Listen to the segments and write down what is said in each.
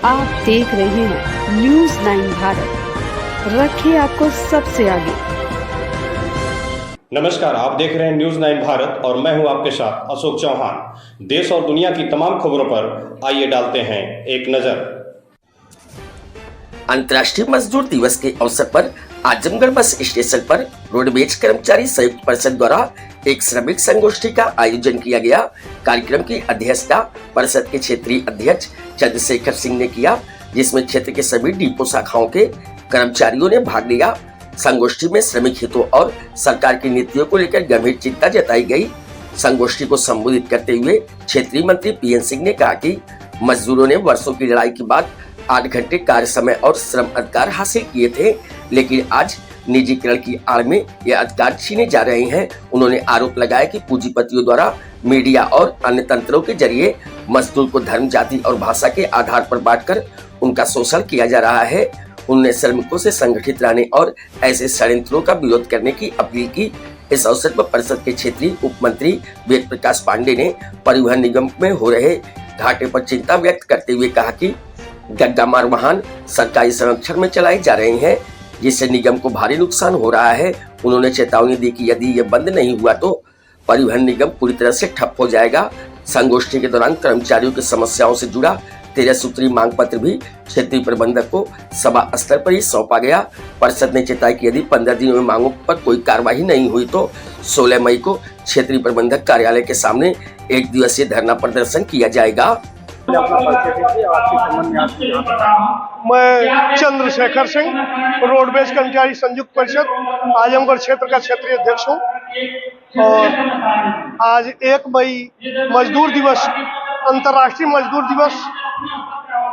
आप देख रहे हैं न्यूज़ 9 भारत, रखिए आपको सबसे आगे। नमस्कार, आप देख रहे हैं न्यूज़ 9 भारत और मैं हूं आपके साथ अशोक चौहान। देश और दुनिया की तमाम खबरों पर आइए डालते हैं एक नजर। अंतर्राष्ट्रीय मजदूर दिवस के अवसर पर आजमगढ़ बस स्टेशन पर रोडवेज कर्मचारी संयुक्त परिषद द्वारा एक श्रमिक संगोष्ठी का आयोजन किया गया। कार्यक्रम की अध्यक्षता परिषद के क्षेत्रीय अध्यक्ष चंद्रशेखर सिंह ने किया, जिसमें क्षेत्र के सभी डिपो शाखाओं के कर्मचारियों ने भाग लिया। संगोष्ठी में श्रमिक हितों और सरकार की नीतियों को लेकर गंभीर चिंता जताई गई। संगोष्ठी को संबोधित करते हुए क्षेत्रीय मंत्री पीएन सिंह ने कहा कि मजदूरों ने वर्षों की लड़ाई के बाद 8 घंटे कार्य समय और श्रम अधिकार हासिल किए थे, लेकिन आज निजीकरण की आड़ में ये अधिकार छीने जा रहे हैं। उन्होंने आरोप लगाया कि पूंजीपतियों द्वारा मीडिया और अन्य तंत्रों के जरिए मजदूर को धर्म, जाति और भाषा के आधार पर बांटकर उनका शोषण किया जा रहा है। उन्होंने श्रमिकों से संगठित रहने और ऐसे षड्यंत्रों का विरोध करने की अपील की। इस अवसर पर परिषद के क्षेत्रीय उप मंत्री वेद प्रकाश पांडे ने परिवहन निगम में हो रहे घाटे पर चिंता व्यक्त करते हुए कहा कि गड्ढामार वाहन सरकारी संरक्षण में चलाए जा रहे हैं, जिससे निगम को भारी नुकसान हो रहा है। उन्होंने चेतावनी दी कि यदि ये बंद नहीं हुआ तो परिवहन निगम पूरी तरह से ठप हो जाएगा। संगोष्ठी के दौरान कर्मचारियों की समस्याओं से जुड़ा 13 सूत्री मांग पत्र भी क्षेत्रीय प्रबंधक को सभा स्तर पर ही सौंपा गया। परिषद ने चेताया कि यदि 15 दिनों में मांगों पर कोई कार्रवाई नहीं हुई तो 16 मई को क्षेत्रीय प्रबंधक कार्यालय के सामने 1 दिवसीय धरना प्रदर्शन किया जाएगा। मैं चंद्रशेखर सिंह, रोडवेज कर्मचारी संयुक्त परिषद आजमगढ़ क्षेत्र का क्षेत्रीय अध्यक्ष हूँ और आज 1 मई मजदूर दिवस, अंतर्राष्ट्रीय मजदूर दिवस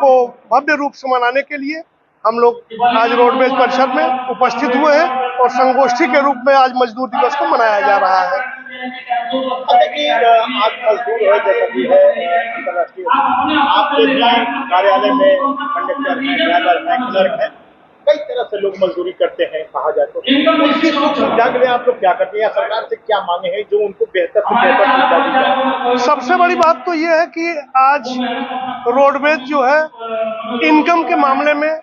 को भव्य रूप से मनाने के लिए हम लोग आज रोडवेज परिषद में उपस्थित हुए हैं और संगोष्ठी के रूप में आज मजदूर दिवस को मनाया जा रहा है। आज मजदूर है, जैसा कि है अंतर्राष्ट्रीय, आपके भी कार्यालय में कंडक्टर है, ड्राइवर है, क्लर्क है, कई तरह से लोग मजदूरी करते हैं कहा जाए तो। उनकी सुख सुविधा के लिए आप लोग क्या करते हैं या सरकार से क्या मांगे हैं जो उनको बेहतर से बेहतर सुविधा दी जाए? सबसे बड़ी बात तो ये है कि आज रोडवेज जो है इनकम के मामले में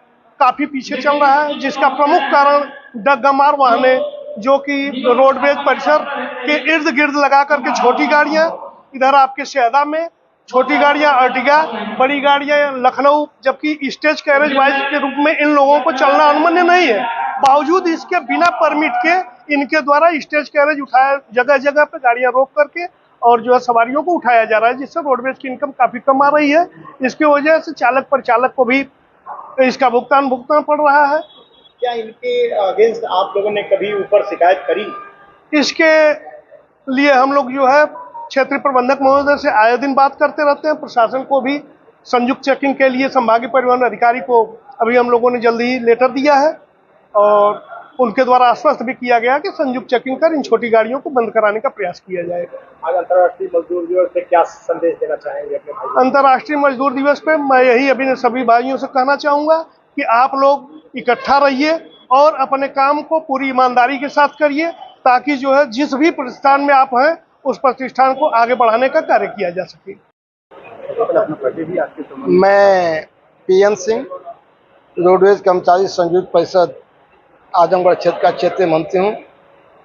काफी पीछे चल रहा है, जिसका प्रमुख कारण डग्गामार वाहने जो कि रोडवेज परिसर के इर्द गिर्द लगा करके छोटी गाड़ियां, इधर आपके शहदा में छोटी गाड़ियां अर्टिगा, बड़ी गाड़ियां लखनऊ, जबकि स्टेज कैरेज वाइज के रूप में इन लोगों को चलना अनुमन्य नहीं है। बावजूद इसके बिना परमिट के इनके द्वारा स्टेज कैरेज उठाया, जगह जगह पे गाड़ियां रोक करके और जो है सवारियों को उठाया जा रहा है, जिससे रोडवेज की इनकम काफी कम आ रही है। इसकी वजह से चालक परिचालक को भी इसका भुगतान पड़ रहा है। क्या इनके अगेंस्ट आप लोगों ने कभी ऊपर शिकायत करी? इसके लिए हम लोग जो है क्षेत्रीय प्रबंधक महोदय से आए दिन बात करते रहते हैं। प्रशासन को भी संयुक्त चेकिंग के लिए संभागीय परिवहन अधिकारी को अभी हम लोगों ने जल्दी ही लेटर दिया है और उनके द्वारा आश्वस्त भी किया गया कि संयुक्त चेकिंग कर इन छोटी गाड़ियों को बंद कराने का प्रयास किया जाएगा। आज अंतर्राष्ट्रीय मजदूर दिवस पे क्या संदेश देना चाहेंगे अपने भाइयों? अंतर्राष्ट्रीय मजदूर दिवस पे मैं यही अभी सभी भाइयों से कहना चाहूँगा कि आप लोग इकट्ठा रहिए और अपने काम को पूरी ईमानदारी के साथ करिए, ताकि जो है जिस भी प्रतिष्ठान में आप हैं उस प्रतिष्ठान को आगे बढ़ाने का कार्य किया जा सके। मैं पीएन सिंह, रोडवेज कर्मचारी संयुक्त परिषद आजमगढ़ क्षेत्र का क्षेत्रीय मंत्री हूँ।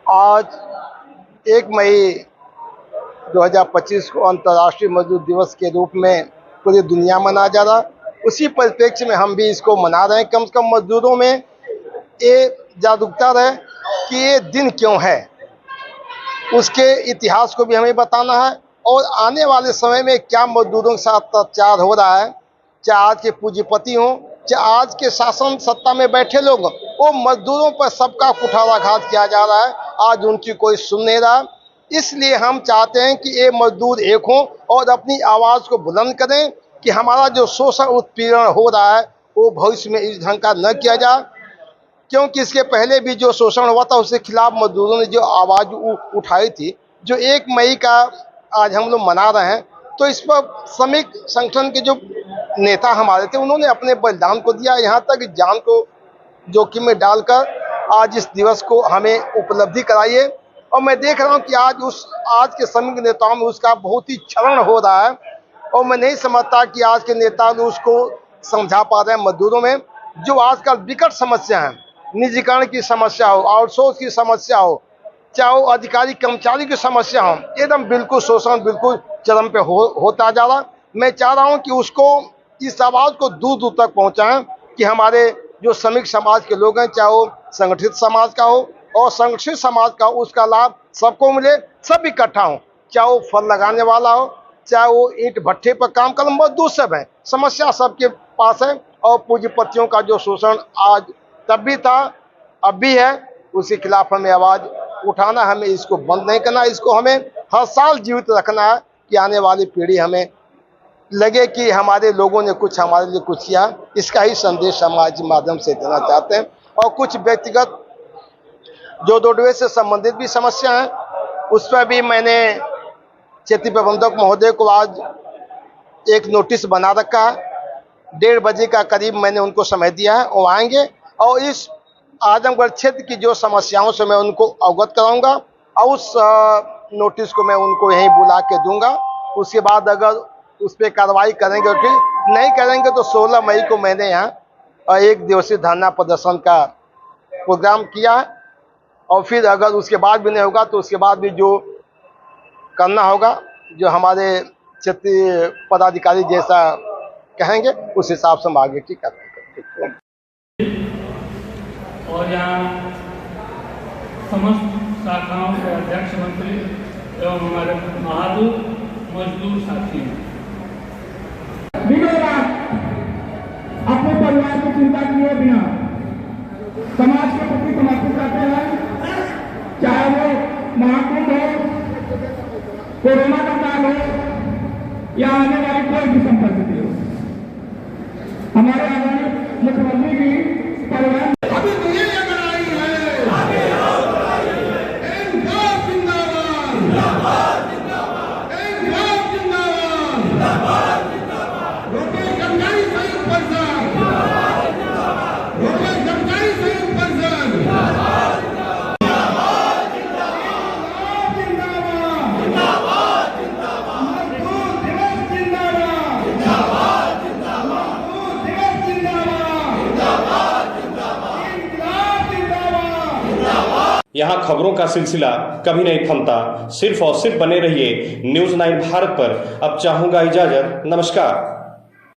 आज 1 मई 2025 को अंतर्राष्ट्रीय मजदूर दिवस के रूप में पूरी दुनिया मनाया जा रहा। उसी परिप्रेक्ष्य में हम भी इसको मना रहे हैं। कम से कम मजदूरों में ये जागरूकता रहे कि ये दिन क्यों है, उसके इतिहास को भी हमें बताना है और आने वाले समय में क्या मजदूरों के साथ अत्याचार हो रहा है, चाहे आज के पूंजीपति हों, चाहे आज के शासन सत्ता में बैठे लोग, वो मजदूरों पर सबका कुठाराघात किया जा रहा है। आज उनकी कोई सुन नहीं रहा। इसलिए हम चाहते हैं कि ये मजदूर एक हों और अपनी आवाज़ को बुलंद करें कि हमारा जो शोषण उत्पीड़न हो रहा है वो भविष्य में इस ढंग का न किया जाए, क्योंकि इसके पहले भी जो शोषण हुआ था उसके खिलाफ मजदूरों ने जो आवाज़ उठाई थी, जो 1 मई का आज हम लोग मना रहे हैं, तो इस पर श्रमिक संगठन के जो नेता हमारे थे उन्होंने अपने बलिदान को दिया, यहाँ तक जान को जोखिम में डालकर आज इस दिवस को हमें उपलब्धि कराइए। और मैं देख रहा हूँ कि आज के श्रमिक नेताओं में उसका बहुत ही क्षरण हो रहा है और मैं नहीं समझता कि आज के नेता उसको समझा पा रहे हैं मजदूरों में। जो आजकल विकट समस्या है, निजीकरण की समस्या हो, आउटसोर्स की समस्या हो, चाहे वो अधिकारी कर्मचारी की समस्या हो, एकदम बिल्कुल शोषण बिल्कुल चरम पे होता जा रहा। मैं चाह रहा हूँ कि उसको, इस आवाज़ को दूर दूर तक पहुँचाएं कि हमारे जो श्रमिक समाज के लोग हैं, चाहे वो संगठित समाज का हो और संगठित समाज का, उसका लाभ सबको मिले, सब इकट्ठा हो, चाहे वो फल लगाने वाला हो, चाहे वो ईंट भट्ठे पर काम कर, मजदूर सब है, समस्या सबके पास है। और पूंजीपतियों का जो शोषण आज तब भी था, अब भी है, उसके खिलाफ हमें आवाज़ उठाना, हमें इसको बंद नहीं करना, इसको हमें हर साल जीवित रखना है कि आने वाली पीढ़ी हमें लगे कि हमारे लोगों ने कुछ हमारे लिए कुछ किया। इसका ही संदेश समाज के माध्यम से देना चाहते हैं। और कुछ व्यक्तिगत जो रोडवेज से संबंधित भी समस्या है, उस पर भी मैंने क्षेत्रीय प्रबंधक महोदय को आज एक नोटिस बना रखा है। 1:30 बजे का करीब मैंने उनको समय दिया है, वो आएंगे और इस आजमगढ़ क्षेत्र की जो समस्याओं से मैं उनको अवगत कराऊंगा और उस नोटिस को मैं उनको यहीं बुला के दूंगा। उसके बाद अगर उस पर कार्रवाई करेंगे तो ठीक, नहीं करेंगे तो 16 मई को मैंने यहाँ 1 दिवसीय धरना प्रदर्शन का प्रोग्राम किया है। और फिर अगर उसके बाद भी नहीं होगा तो उसके बाद भी जो करना होगा, जो हमारे क्षेत्रीय पदाधिकारी जैसा कहेंगे, उस हिसाब से हम आगे की करेंगे। और यहाँ समस्त शाखाओं के अध्यक्ष मंत्री एवं हमारे महादूर मजदूर साथी हैं। अपने परिवार की चिंता किए बिना समाज के प्रति समर्पित करते हैं, चाहे वो महाकुंभ हो, कोरोना का काल हो या आने वाली कोई भी परिस्थिति हो। हमारे आदरणीय मुख्यमंत्री की परिवार अभी दुनिया अगर आई है, इनकलाब जिंदाबाद, जिंदाबाद, इनकलाब जिंदाबाद, रोटी कर्मचारी संयुक्त परिषद, रोटी कर्मचारी संयुक्त परिषद, यहाँ खबरों का सिलसिला कभी नहीं थमता। सिर्फ और सिर्फ बने रहिए न्यूज़ 9 भारत पर। अब चाहूंगा इजाजत, नमस्कार।